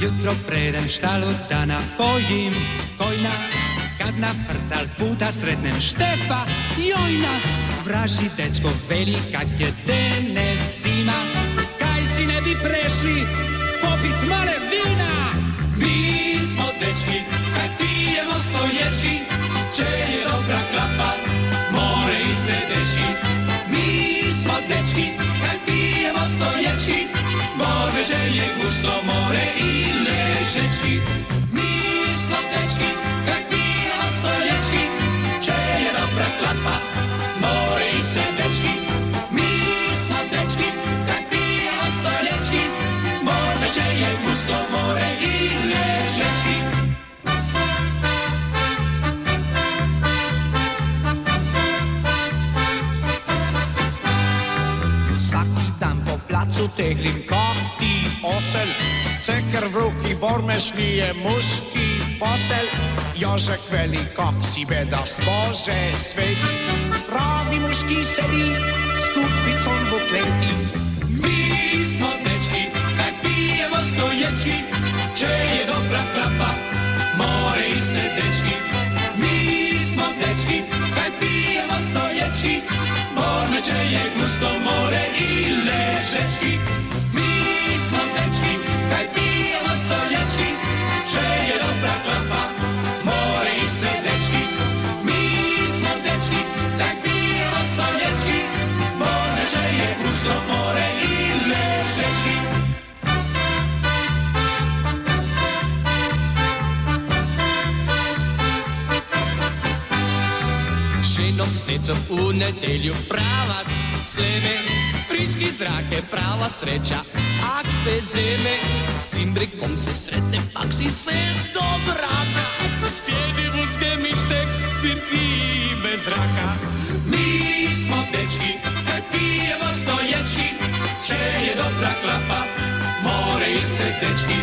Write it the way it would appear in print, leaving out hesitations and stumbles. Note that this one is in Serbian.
Jutro predem štalu da napojim kojna, kad na frtal puta sretnem Štefa Jojna. Vraži dečko veli kak je danes zima, kaj si ne bi prešli popit male vina. Mi smo dečki, kaj pijemo stoječki, če je dobra klapa, more i sedečki. Mi smo dečki, kaj pijemo stoječki, more želje gusto, more i ležečki. Mi smo dečki, kaj pijemo stoječki, če je dobra klapa, more i sedečki. Mi smo dečki, kaj pijemo stoječki, more želje gusto, more i ležečki. Placu teglim kohti osel, ceker v ruki bormešlije muški posel. Jožek veli kak si bedast Bože sveti, pravi muški sedi s kupicom v kleti. Mi smo dečki, kaj pijemo stoječki, če je dobra klapa, more i sedečki. Mi smo dečki, kaj pijemo stoječki, more če je gusto, more i ležečki. Mi smo dečki, kaj pijemo stoječki, če je dobra klapa, more i sedečki. Mi smo dečki, kaj pijemo stoječki, more če je gusto, more i ležečki. Ženom s necom u nedelju pravac sleme, friški zrak je prava sreća, ak se zeme. S Indrikom se sretne, pak si se dobraka, sjedi vuske mištek, pir pije bez zraka. Mi smo dečki, kaj pijemo stoječki, če je dobra klapa, more i sedečki.